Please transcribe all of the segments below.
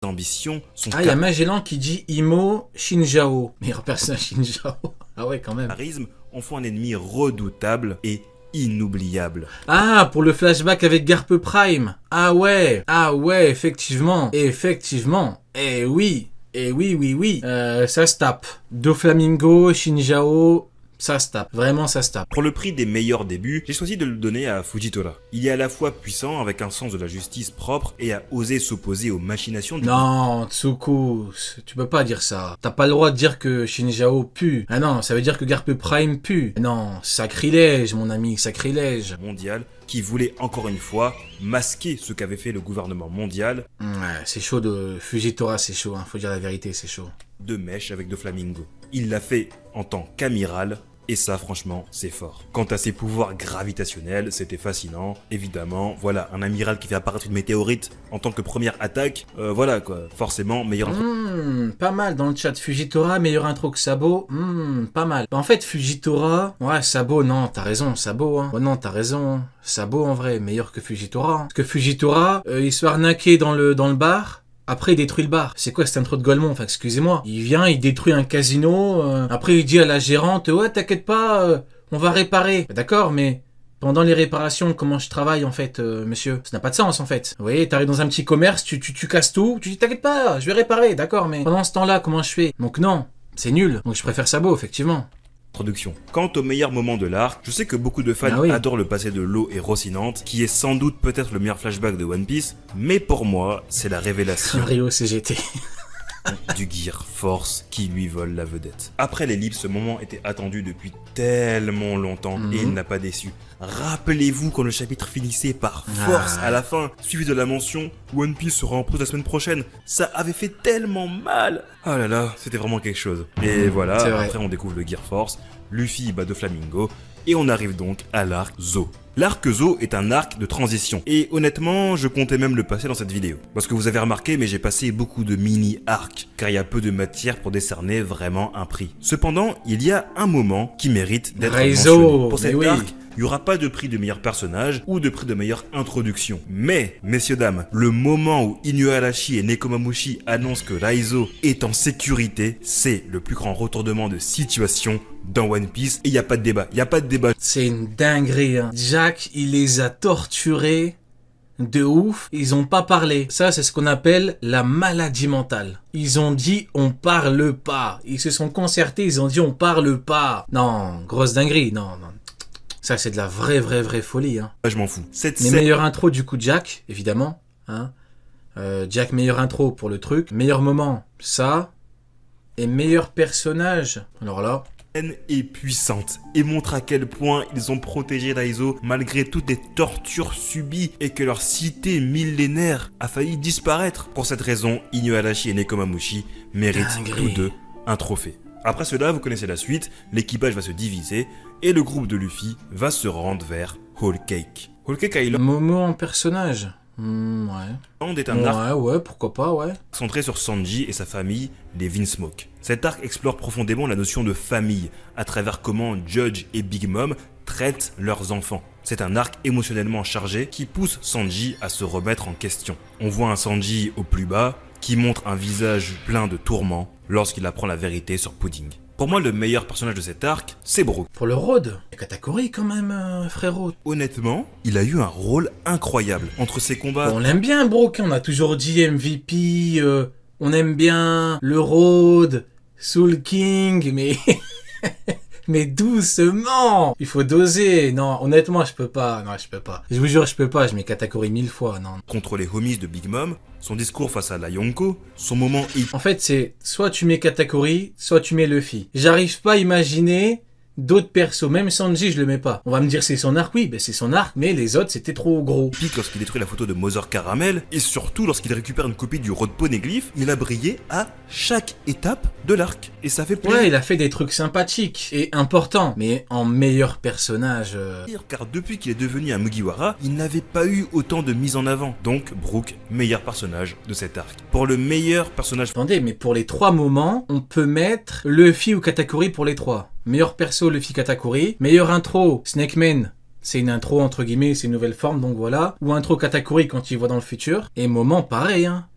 ambitions sont Ah, il y a Magellan qui dit Imo Shinjao. Meilleur personnage Shinjao. Ah ouais, quand même. charisme en font un ennemi redoutable et inoubliable. Ah, pour le flashback avec Garp Prime. Ah ouais, effectivement. Eh oui, oui. Ça se tape. Doflamingo, Shinjao, ça se tape. Vraiment, ça se tape. Pour le prix des meilleurs débuts, j'ai choisi de le donner à Fujitora. Il est à la fois puissant avec un sens de la justice propre et a osé s'opposer aux machinations du... Non, Tsuku, tu peux pas dire ça. T'as pas le droit de dire que Shinjao pue. Ah non, ça veut dire que Garp Prime pue. Non, sacrilège, mon ami, sacrilège. mondial qui voulait encore une fois masquer ce qu'avait fait le gouvernement mondial Ouais, c'est chaud de Fujitora, c'est chaud, hein. Faut dire la vérité, c'est chaud. de mèche avec Doflamingo. Il l'a fait en tant qu'amiral. Et ça, franchement, c'est fort. Quant à ses pouvoirs gravitationnels, c'était fascinant. Évidemment, voilà, un amiral qui fait apparaître une météorite en tant que première attaque. Voilà, quoi. Forcément, meilleur... Pas mal dans le chat. Fujitora, meilleur intro que Sabo. Pas mal. En fait, Fujitora... Ouais, Sabo, non, t'as raison, Sabo, hein. Ouais, non, t'as raison. Sabo, en vrai, meilleur que Fujitora. Parce que Fujitora, il se fait arnaquer dans le bar... Après, il détruit le bar. C'est quoi cette intro de Golemon? Enfin, excusez-moi. Il vient, il détruit un casino. Après, il dit à la gérante, ouais, t'inquiète pas, on va réparer. D'accord, mais pendant les réparations, comment je travaille, en fait, monsieur? Ça n'a pas de sens, en fait. Vous voyez, t'arrives dans un petit commerce, tu casses tout, tu dis, t'inquiète pas, je vais réparer. D'accord, mais pendant ce temps-là, comment je fais? Donc non, c'est nul. Donc je préfère Sabo, effectivement. Introduction. Quant au meilleur moment de l'arc, je sais que beaucoup de fans adorent le passé de l'eau et Rocinante, qui est sans doute peut-être le meilleur flashback de One Piece, mais pour moi, c'est la révélation Rio CGT. du Gear Force qui lui vole la vedette. Après l'ellipse, ce moment était attendu depuis tellement longtemps et il n'a pas déçu. Rappelez-vous quand le chapitre finissait par force à la fin, suivi de la mention One Piece sera en pause la semaine prochaine. Ça avait fait tellement mal. Ah là là, c'était vraiment quelque chose. Et voilà, après on découvre le Gear Force, Luffy bat Doflamingo et on arrive donc à l'arc Zo. L'arc Zo est un arc de transition. Et honnêtement, je comptais même le passer dans cette vidéo. Parce que vous avez remarqué, mais j'ai passé beaucoup de mini-arcs. Car il y a peu de matière pour décerner vraiment un prix. Cependant, il y a un moment qui mérite d'être mentionné. Pour cet arc, il n'y aura pas de prix de meilleur personnage ou de prix de meilleure introduction. Mais, messieurs dames, le moment où Inuarashi et Nekomamushi annoncent que Raizo est en sécurité, c'est le plus grand retournement de situation dans One Piece et il n'y a pas de débat, C'est une dinguerie, hein. Jack, il les a torturés de ouf. Ils ont pas parlé. Ça, c'est ce qu'on appelle la maladie mentale. Ils ont dit on parle pas. Ils se sont concertés, ils ont dit on parle pas. Non, grosse dinguerie, non. Ça, c'est de la vraie folie, hein. Je m'en fous. Mais meilleure intro, du coup, Jack, évidemment, hein. Jack, meilleure intro pour le truc. Meilleur moment, ça. Et meilleur personnage. Alors là... est puissante et montre à quel point ils ont protégé Raizo malgré toutes les tortures subies et que leur cité millénaire a failli disparaître. Pour cette raison, Inuarashi et Nekomamushi méritent tous deux un trophée. Après cela, vous connaissez la suite, l'équipage va se diviser et le groupe de Luffy va se rendre vers Whole Cake. Whole Cake Island... Momo en personnage. est un arc pourquoi pas, centré sur Sanji et sa famille, les Vinsmoke. Cet arc explore profondément la notion de famille, à travers comment Judge et Big Mom traitent leurs enfants. C'est un arc émotionnellement chargé qui pousse Sanji à se remettre en question. On voit un Sanji au plus bas, qui montre un visage plein de tourments lorsqu'il apprend la vérité sur Pudding. Pour moi, le meilleur personnage de cet arc, c'est Brook. Pour le road, Katakuri quand même, frérot. Honnêtement, il a eu un rôle incroyable entre ses combats. On l'aime bien, Brook, on a toujours dit MVP, on aime bien le road, Soul King, mais... mais doucement. Il faut doser. Non, honnêtement, je peux pas. Je vous jure, je peux pas. Je mets Katakuri 1000 fois, non. Contre les homies de Big Mom, son discours face à la Yonko, son moment... En fait, c'est soit tu mets Katakuri, soit tu mets Luffy. J'arrive pas à imaginer d'autres persos. Même Sanji, je le mets pas. On va me dire c'est son arc, oui, c'est son arc, mais les autres, c'était trop gros. Pique lorsqu'il détruit la photo de Mother Caramel, et surtout lorsqu'il récupère une copie du Road Poneglyph, il a brillé à chaque étape de l'arc. Et ça fait plaisir. Ouais, il a fait des trucs sympathiques et importants, mais en meilleur personnage. Car depuis qu'il est devenu un Mugiwara, il n'avait pas eu autant de mise en avant. Donc, Brook, meilleur personnage de cet arc. Pour le meilleur personnage... Attendez, mais pour les 3 moments, on peut mettre Luffy ou Katakuri pour les 3. Meilleur perso, Luffy Katakuri. Meilleure intro, Snake Man. C'est une intro, entre guillemets, c'est une nouvelle forme, donc voilà. Ou intro Katakuri quand il voit dans le futur. Et moment, pareil, hein.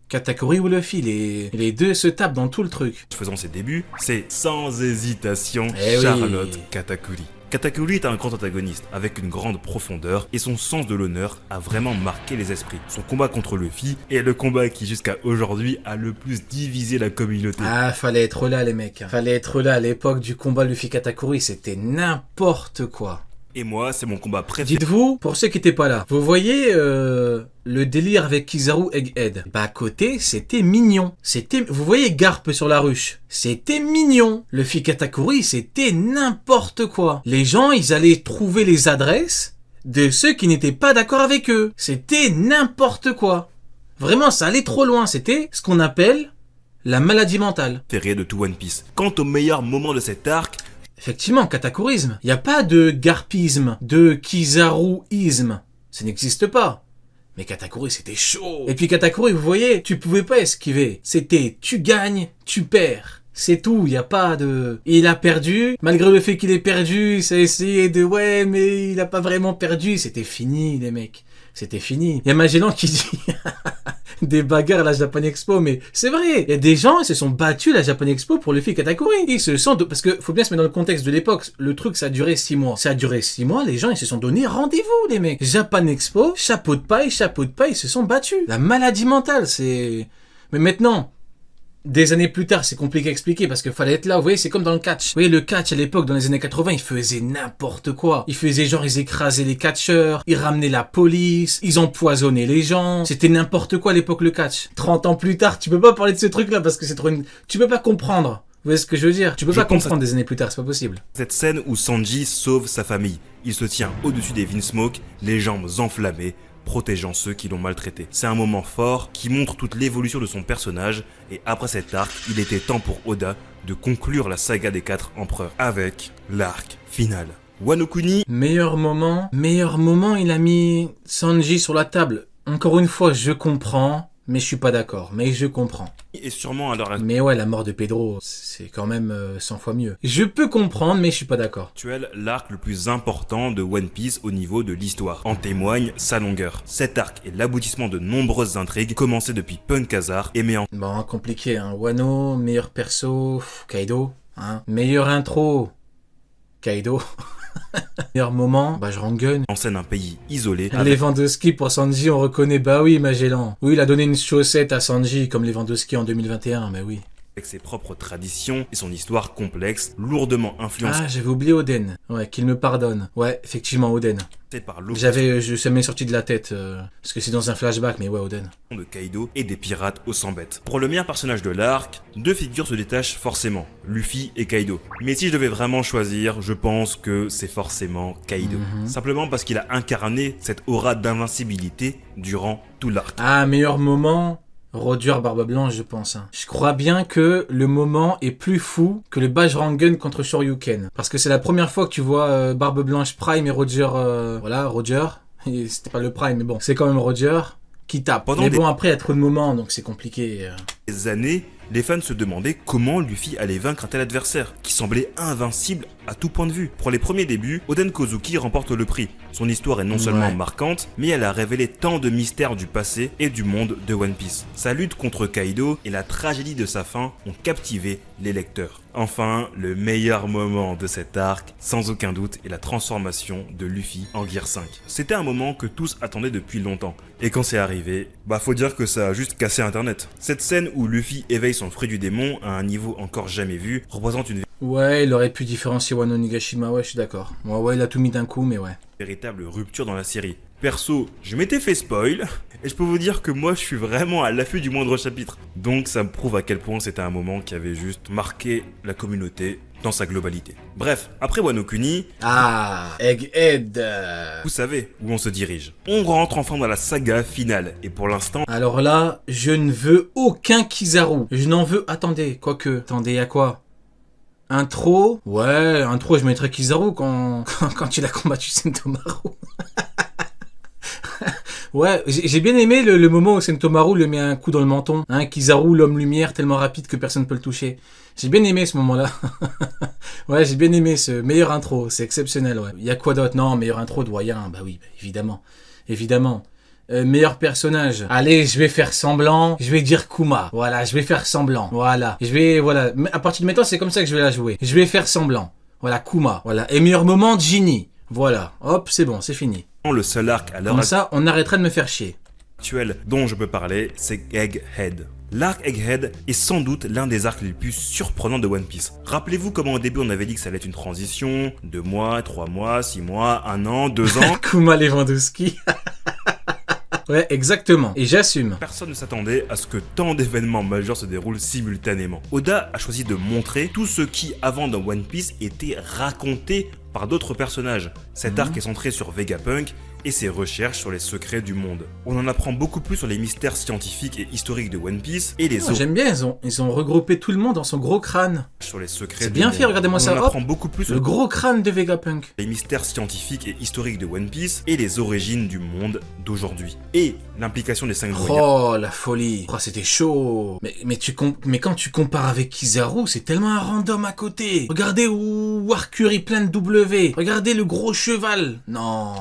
Katakuri ou Luffy, les deux se tapent dans tout le truc. Faisant ses débuts, c'est sans hésitation Eh oui. Charlotte Katakuri. Katakuri est un grand antagoniste, avec une grande profondeur, et son sens de l'honneur a vraiment marqué les esprits. Son combat contre Luffy est le combat qui jusqu'à aujourd'hui a le plus divisé la communauté. Ah, fallait être là les mecs. Fallait être là à l'époque du combat Luffy Katakuri, c'était n'importe quoi. Et moi, c'est mon combat préféré. Dites-vous, pour ceux qui n'étaient pas là, vous voyez le délire avec Kizaru Egghead. Bah à côté, c'était mignon. Vous voyez Garp sur la ruche. C'était mignon. Luffy Katakuri, c'était n'importe quoi. Les gens, ils allaient trouver les adresses de ceux qui n'étaient pas d'accord avec eux. C'était n'importe quoi. Vraiment, ça allait trop loin. C'était ce qu'on appelle la maladie mentale. De tout One Piece. Quant au meilleur moment de cet arc, Effectivement, katakurisme. Il n'y a pas de garpisme, de kizaruisme. Ça n'existe pas. Mais Katakuri, c'était chaud. Et puis Katakuri, vous voyez, tu pouvais pas esquiver. C'était tu gagnes, tu perds. C'est tout, il n'y a pas de... Il a perdu, malgré le fait qu'il ait perdu, ça a essayé de... Ouais, mais il a pas vraiment perdu. C'était fini, les mecs. C'était fini. Il y a Magellan qui dit... des bagarres à la Japan Expo, mais c'est vrai, il y a des gens, ils se sont battus à la Japan Expo pour Luffy Katakuri. Ils se sont... Parce que faut bien se mettre dans le contexte de l'époque, le truc ça a duré 6 mois. Ça a duré 6 mois, les gens ils se sont donné rendez-vous, les mecs. Japan Expo, chapeau de paille, ils se sont battus. La maladie mentale, c'est... Mais maintenant... Des années plus tard, c'est compliqué à expliquer parce qu'il fallait être là. Vous voyez, c'est comme dans le catch. Vous voyez, le catch à l'époque, dans les années 80, ils faisaient n'importe quoi. Ils faisaient genre, ils écrasaient les catcheurs, ils ramenaient la police, ils empoisonnaient les gens. C'était n'importe quoi à l'époque, le catch. 30 ans plus tard, tu peux pas parler de ce truc-là parce que c'est trop... Tu peux pas comprendre. Vous voyez ce que je veux dire? Tu peux pas comprendre des années plus tard, c'est pas possible. Cette scène où Sanji sauve sa famille. Il se tient au-dessus des Vinsmoke, les jambes enflammées, protégeant ceux qui l'ont maltraité. C'est un moment fort qui montre toute l'évolution de son personnage et après cet arc, il était temps pour Oda de conclure la saga des 4 empereurs avec l'arc final. Wano Kuni, Meilleur moment, il a mis Sanji sur la table. Encore une fois, je comprends, mais je suis pas d'accord. Mais je comprends. est sûrement à l'heure Mais ouais, la mort de Pedro, c'est quand même 100 fois mieux. Je peux comprendre, mais je suis pas d'accord. actuelle l'arc le plus important de One Piece au niveau de l'histoire. En témoigne sa longueur. Cet arc est l'aboutissement de nombreuses intrigues commencées depuis Punk Hazard et met en Bon, compliqué, hein. Wano, meilleur perso, Kaido, hein. Meilleure intro, Kaido. Meilleur moment, je Rangun. scène un pays isolé Lewandowski pour Sanji, on reconnaît, bah oui, Magellan. Oui, il a donné une chaussette à Sanji comme Lewandowski en 2021, mais oui. avec ses propres traditions et son histoire complexe, lourdement influencée Ah, j'avais oublié Oden. Ouais, qu'il me pardonne. Ouais, effectivement, Oden. par l'oppression Ça m'est sorti de la tête, parce que c'est dans un flashback, mais ouais, Oden. de Kaido et des pirates aux 100 bêtes. Pour le meilleur personnage de l'arc, deux figures se détachent forcément, Luffy et Kaido. Mais si je devais vraiment choisir, je pense que c'est forcément Kaido. Simplement parce qu'il a incarné cette aura d'invincibilité durant tout l'arc. Ah, meilleur moment, Roger Barbe Blanche, je pense. Hein. Je crois bien que le moment est plus fou que le Bajrangun contre Shoryuken. Parce que c'est la première fois que tu vois Barbe Blanche Prime et Roger... voilà, Roger. Et c'était pas le Prime, mais bon, c'est quand même Roger qui tape. Pendant mais des- bon, après, il y a trop de moments, donc c'est compliqué. Des années, les fans se demandaient comment Luffy allait vaincre un tel adversaire, qui semblait invincible à tout point de vue. Pour les premiers débuts, Oden Kozuki remporte le prix. Son histoire est non seulement Ouais. marquante, mais elle a révélé tant de mystères du passé et du monde de One Piece. Sa lutte contre Kaido et la tragédie de sa fin ont captivé les lecteurs. Enfin, le meilleur moment de cet arc, sans aucun doute, est la transformation de Luffy en Gear 5. C'était un moment que tous attendaient depuis longtemps. Et quand c'est arrivé, faut dire que ça a juste cassé internet. Cette scène où Luffy éveille son fruit du démon à un niveau encore jamais vu représente une Ouais, il aurait pu différencier Wano Nigashima, ouais, je suis d'accord. Ouais, il a tout mis d'un coup, mais ouais. véritable rupture dans la série. Perso, je m'étais fait spoil, et je peux vous dire que moi je suis vraiment à l'affût du moindre chapitre. Donc ça me prouve à quel point c'était un moment qui avait juste marqué la communauté dans sa globalité. Bref, après Wano Kuni, Ah, Egghead. vous savez où on se dirige. On rentre enfin dans la saga finale, et pour l'instant, Alors là, je ne veux aucun Kizaru. Je n'en veux... Attendez, quoique. Attendez, à quoi? Intro? Ouais, intro, je mettrais Kizaru quand il a combattu Sentomaru. Ouais, j'ai bien aimé le moment où Sentomaru lui met un coup dans le menton. Hein, Kizaru, l'homme lumière, tellement rapide que personne ne peut le toucher. J'ai bien aimé ce moment-là. Ouais, j'ai bien aimé ce meilleur intro. C'est exceptionnel, ouais. Il y a quoi d'autre? Non, meilleur intro de Wayan. Bah oui, évidemment. Évidemment. meilleur personnage. Allez, je vais faire semblant. Je vais dire Kuma. Voilà, je vais faire semblant. Voilà. Voilà. À partir de maintenant, c'est comme ça que je vais la jouer. Je vais faire semblant. Voilà, Kuma. Voilà. Et meilleur moment, Ginny. Voilà. Hop, c'est bon, c'est fini. Le seul arc à l'heure Comme ça, on arrêtera de me faire chier. actuelle dont je peux parler, c'est Egghead. L'arc Egghead est sans doute l'un des arcs les plus surprenants de One Piece. Rappelez-vous comment au début on avait dit que ça allait être une transition, 2 mois, 3 mois, 6 mois, 1 an, 2 ans. Kuma Lewandowski. Ouais, exactement. Et j'assume. Personne ne s'attendait à ce que tant d'événements majeurs se déroulent simultanément. Oda a choisi de montrer tout ce qui, avant dans One Piece, était raconté par d'autres personnages. Cet arc est centré sur Vegapunk et ses recherches sur les secrets du monde. On en apprend beaucoup plus sur les mystères scientifiques et historiques de One Piece et les autres. J'aime bien, ils ont regroupé tout le monde dans son gros crâne. Sur les secrets C'est du bien monde. fait, regardez-moi ça. On en Hop, apprend beaucoup plus sur le gros crâne de Vegapunk. les mystères scientifiques et historiques de One Piece et les origines du monde d'aujourd'hui. Et l'implication des 5 doyens. Oh, la folie. Oh, c'était chaud. Mais quand tu compares avec Kizaru, c'est tellement un random à côté. Regardez où Arcuri plein de W. Regardez le gros cheval. Non.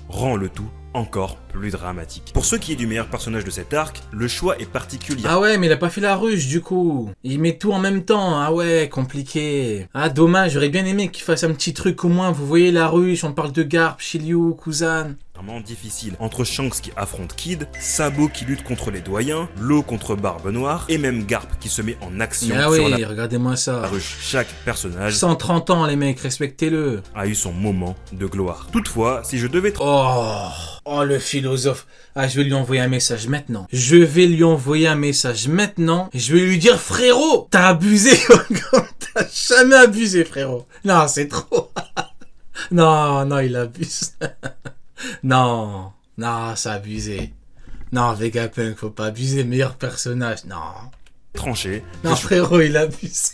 Rend le tout encore plus dramatique. Pour ce qui est du meilleur personnage de cet arc, le choix est particulier. Ah ouais, mais il a pas fait la ruche du coup. Il met tout en même temps. Ah ouais, compliqué. Ah dommage, j'aurais bien aimé qu'il fasse un petit truc au moins. Vous voyez la ruche, on parle de Garp, Shiryu, Kuzan. Vraiment difficile. Entre Shanks qui affronte Kid, Sabo qui lutte contre les doyens, Law contre Barbe Noire, et même Garp qui se met en action Ah sur oui, la regardez-moi ça. ruche. Chaque personnage 130 ans les mecs, respectez-le. a eu son moment de gloire. Toutefois, si je devais Oh le philosophe. Ah, je vais lui envoyer un message maintenant. Je vais lui envoyer un message maintenant. Et je vais lui dire, frérot, t'as abusé. T'as jamais abusé, frérot. Non, c'est trop. Non, il abuse. Non, ça a abusé. Non, Vegapunk, faut pas abuser, meilleur personnage. Non. trancher, Non, frérot, il abuse.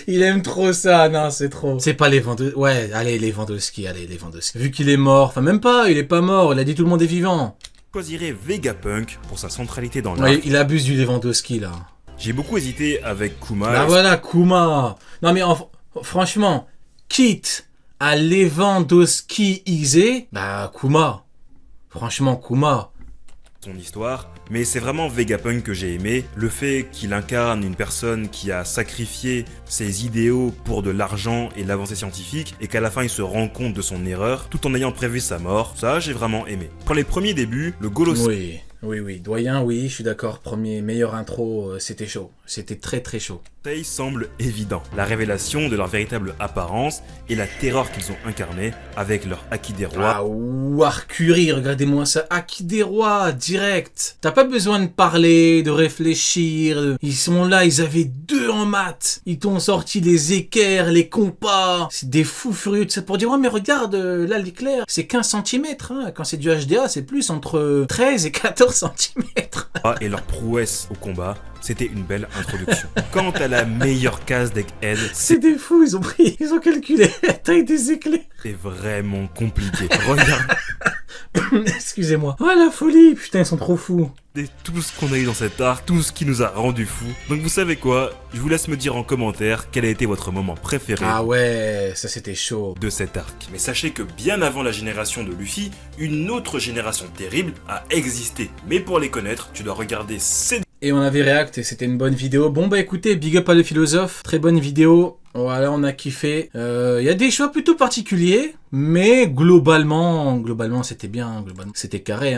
Il aime trop ça, non, c'est trop. C'est pas Lewandowski. Ouais, allez, Lewandowski. Vu qu'il est mort, enfin même pas, il est pas mort, il a dit tout le monde est vivant. je choisirais Vegapunk pour sa centralité dans l'arc. Ouais, il abuse du Lewandowski, là. J'ai beaucoup hésité avec Kuma. Bah voilà, Kuma. Non mais franchement, quitte à Lewandowski-iser, bah Kuma. Franchement, Kuma. Son histoire, mais c'est vraiment Vegapunk que j'ai aimé. Le fait qu'il incarne une personne qui a sacrifié ses idéaux pour de l'argent et l'avancée scientifique, et qu'à la fin il se rend compte de son erreur, tout en ayant prévu sa mort, ça j'ai vraiment aimé. Pour les premiers débuts, le Golos... Oui, doyen, oui, je suis d'accord. Premier, meilleure intro, c'était chaud. C'était très très chaud. semble évident. La révélation de leur véritable apparence et la terreur qu'ils ont incarnée avec leur Haki des Rois. Ah, Arcuri, regardez-moi ça. Haki des Rois, direct. T'as pas besoin de parler, de réfléchir. Ils sont là, ils avaient 2 en maths. Ils t'ont sorti les équerres, les compas. C'est des fous furieux de ça pour dire, ouais, mais regarde, là, l'éclair, c'est 15 cm. Hein. Quand c'est du HDA, c'est plus entre 13 et 14 cm. Et leur prouesse au combat, c'était une belle introduction. Quant à la meilleure case d'Egghead, c'est des fous, ils ont calculé la taille des éclairs. C'est vraiment compliqué. Regarde. Excusez-moi. Oh la folie, putain, ils sont trop fous. Et tout ce qu'on a eu dans cet arc, tout ce qui nous a rendu fous. Donc vous savez quoi, je vous laisse me dire en commentaire quel a été votre moment préféré. Ah ouais, ça c'était chaud. De cet arc. Mais sachez que bien avant la génération de Luffy, une autre génération terrible a existé. Mais pour les connaître, tu dois regarder ces... Et on avait react et c'était une bonne vidéo. Bon bah écoutez, big up à le philosophe, très bonne vidéo. Voilà, on a kiffé. Il y a des choix plutôt particuliers, mais globalement c'était bien, c'était carré. Hein.